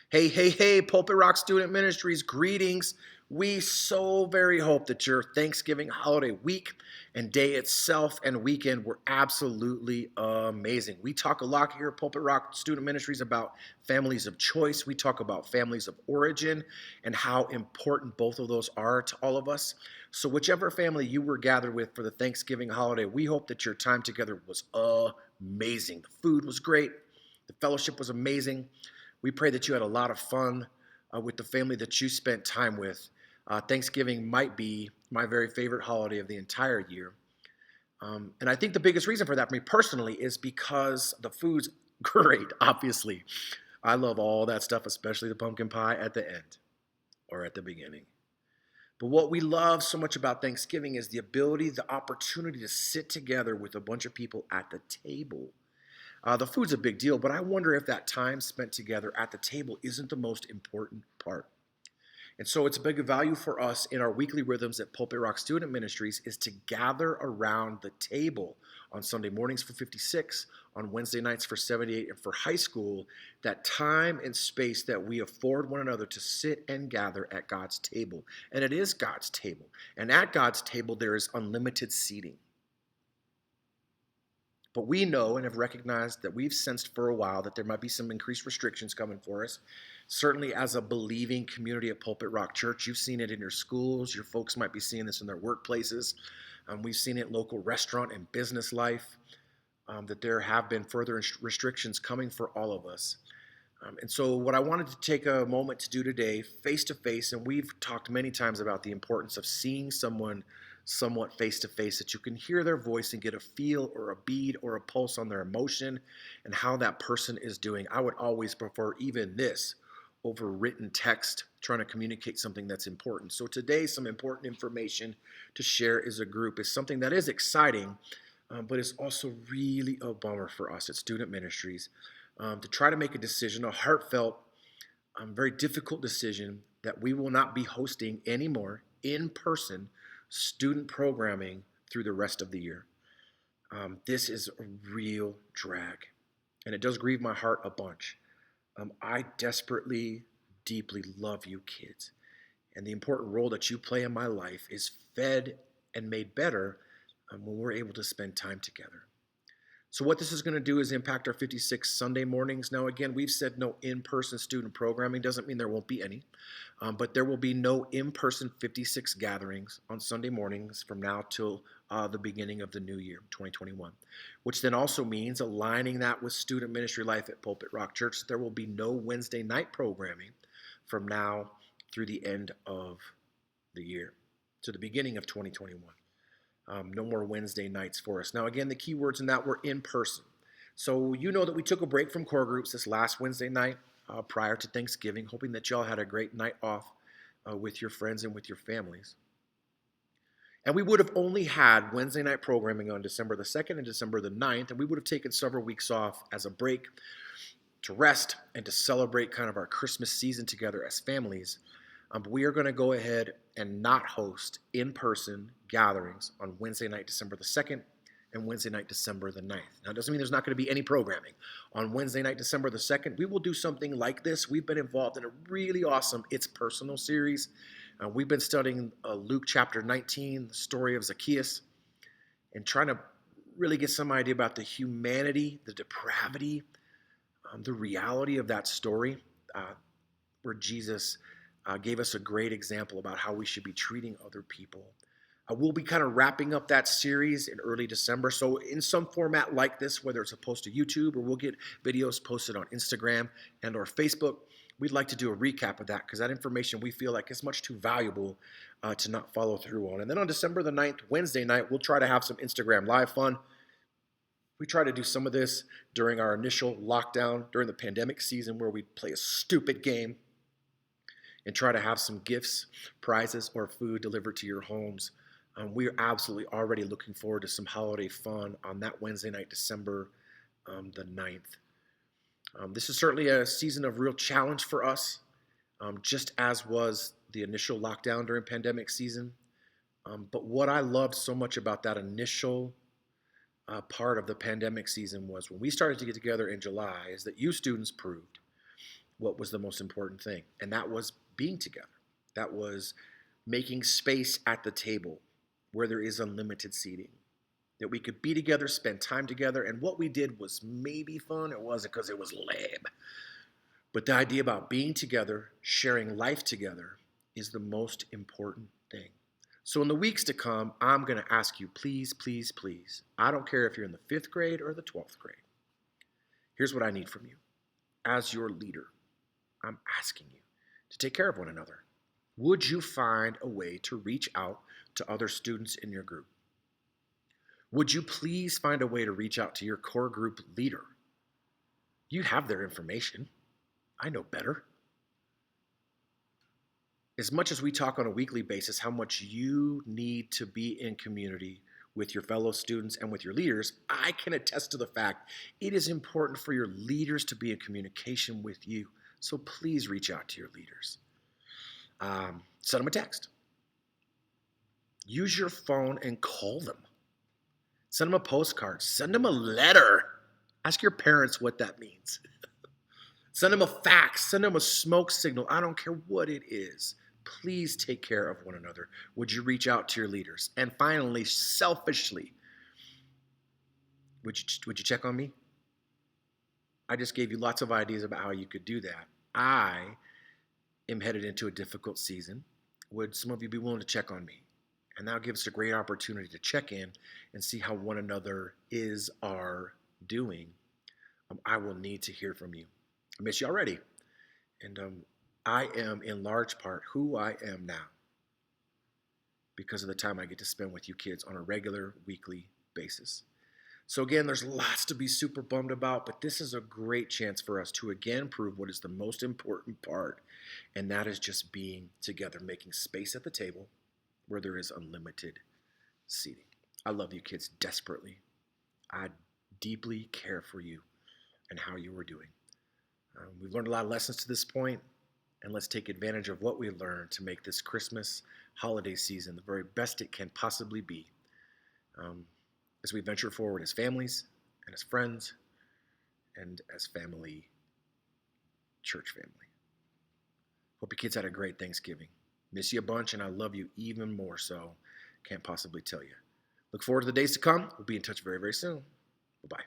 Hey, hey, hey, Pulpit Rock Student Ministries, greetings. We so very hope that your Thanksgiving holiday week and day itself and weekend were absolutely amazing. We talk a lot here at Pulpit Rock Student Ministries about families of choice. We talk about families of origin and how important both of those are to all of us. So, whichever family you were gathered with for the Thanksgiving holiday, we hope that your time together was amazing. The food was great, the fellowship was amazing. We pray that you had a lot of fun with the family that you spent time with. Thanksgiving might be my very favorite holiday of the entire year. And I think the biggest reason for that for me personally is because the food's great, obviously. I love all that stuff, especially the pumpkin pie at the end or at the beginning. But what we love so much about Thanksgiving is the ability, the opportunity to sit together with a bunch of people at the table. The food's a big deal, but I wonder if that time spent together at the table isn't the most important part. And so it's a big value for us in our weekly rhythms at Pulpit Rock Student Ministries is to gather around the table on Sunday mornings for 56, on Wednesday nights for 78, and for high school, that time and space that we afford one another to sit and gather at God's table. And it is God's table. And at God's table, there is unlimited seating. But we know and have recognized that we've sensed for a while that there might be some increased restrictions coming for us. Certainly, as a believing community at Pulpit Rock Church, you've seen it in your schools. Your folks might be seeing this in their workplaces. We've seen it in local restaurant and business life, that there have been further restrictions coming for all of us. And so, what I wanted to take a moment to do today, face to face, and we've talked many times about the importance of seeing someone somewhat face to face, that you can hear their voice and get a feel or a beat or a pulse on their emotion and how that person is doing. I would always prefer even this over written text, trying to communicate something that's important. So, today, some important information to share as a group is something that is exciting, but it's also really a bummer for us at Student Ministries to try to make a decision, a heartfelt, very difficult decision that we will not be hosting anymore in person student programming through the rest of the year. This is a real drag, and it does grieve my heart a bunch. I desperately, deeply love you kids, and the important role that you play in my life is fed and made better when we're able to spend time together. So what this is going to do is impact our 56 Sunday mornings. Now, again, we've said no in-person student programming. Doesn't mean there won't be any, but there will be no in-person 56 gatherings on Sunday mornings from now till the beginning of the new year, 2021, which then also means aligning that with student ministry life at Pulpit Rock Church. There will be no Wednesday night programming from now through the end of the year, to the beginning of 2021. No more Wednesday nights for us. Now, again, the key words in that were in person. So you know that we took a break from core groups this last Wednesday night prior to Thanksgiving, hoping that y'all had a great night off with your friends and with your families. And we would have only had Wednesday night programming on December the 2nd and December the 9th, and we would have taken several weeks off as a break to rest and to celebrate kind of our Christmas season together as families. But we are going to go ahead and not host in-person gatherings on Wednesday night, December the 2nd, and Wednesday night, December the 9th. Now, it doesn't mean there's not going to be any programming. On Wednesday night, December the 2nd, we will do something like this. We've been involved in a really awesome It's Personal series. We've been studying Luke chapter 19, the story of Zacchaeus, and trying to really get some idea about the humanity, the depravity, the reality of that story, where Jesus gave us a great example about how we should be treating other people. We'll be kind of wrapping up that series in early December. So in some format like this, whether it's a post to YouTube or we'll get videos posted on Instagram and or Facebook, we'd like to do a recap of that because that information we feel like is much too valuable to not follow through on. And then on December the 9th, Wednesday night, we'll try to have some Instagram live fun. We try to do some of this during our initial lockdown during the pandemic season where we play a stupid game and try to have some gifts, prizes, or food delivered to your homes. We are absolutely already looking forward to some holiday fun on that Wednesday night, December the 9th. This is certainly a season of real challenge for us, just as was the initial lockdown during pandemic season. But what I loved so much about that initial part of the pandemic season was when we started to get together in July is that you students proved what was the most important thing, and that was being together. That was making space at the table where there is unlimited seating, that we could be together, spend time together, and what we did was maybe fun. It wasn't because it was lame. But the idea about being together, sharing life together, is the most important thing. So in the weeks to come, I'm going to ask you, please, please, please, I don't care if you're in the 5th grade or the 12th grade. Here's what I need from you. As your leader, I'm asking you to take care of one another. Would you find a way to reach out to other students in your group? Would you please find a way to reach out to your core group leader? You have their information. I know better. As much as we talk on a weekly basis how much you need to be in community with your fellow students and with your leaders, I can attest to the fact it is important for your leaders to be in communication with you. So please reach out to your leaders. Send them a text. Use your phone and call them. Send them a postcard. Send them a letter. Ask your parents what that means. Send them a fax. Send them a smoke signal. I don't care what it is. Please take care of one another. Would you reach out to your leaders? And finally, selfishly, would you check on me? I just gave you lots of ideas about how you could do that. I am headed into a difficult season. Would some of you be willing to check on me? And that'll give us a great opportunity to check in and see how one another are doing. I will need to hear from you. I miss you already. And I am in large part who I am now because of the time I get to spend with you kids on a regular weekly basis. So again, there's lots to be super bummed about, but this is a great chance for us to again prove what is the most important part, and that is just being together, making space at the table where there is unlimited seating. I love you kids desperately. I deeply care for you and how you are doing. We've learned a lot of lessons to this point, and let's take advantage of what we learned to make this Christmas holiday season the very best it can possibly be as we venture forward as families and as friends and as family, church family. Hope your kids had a great Thanksgiving. Miss you a bunch, and I love you even more so. Can't possibly tell you. Look forward to the days to come. We'll be in touch very, very soon. Bye-bye.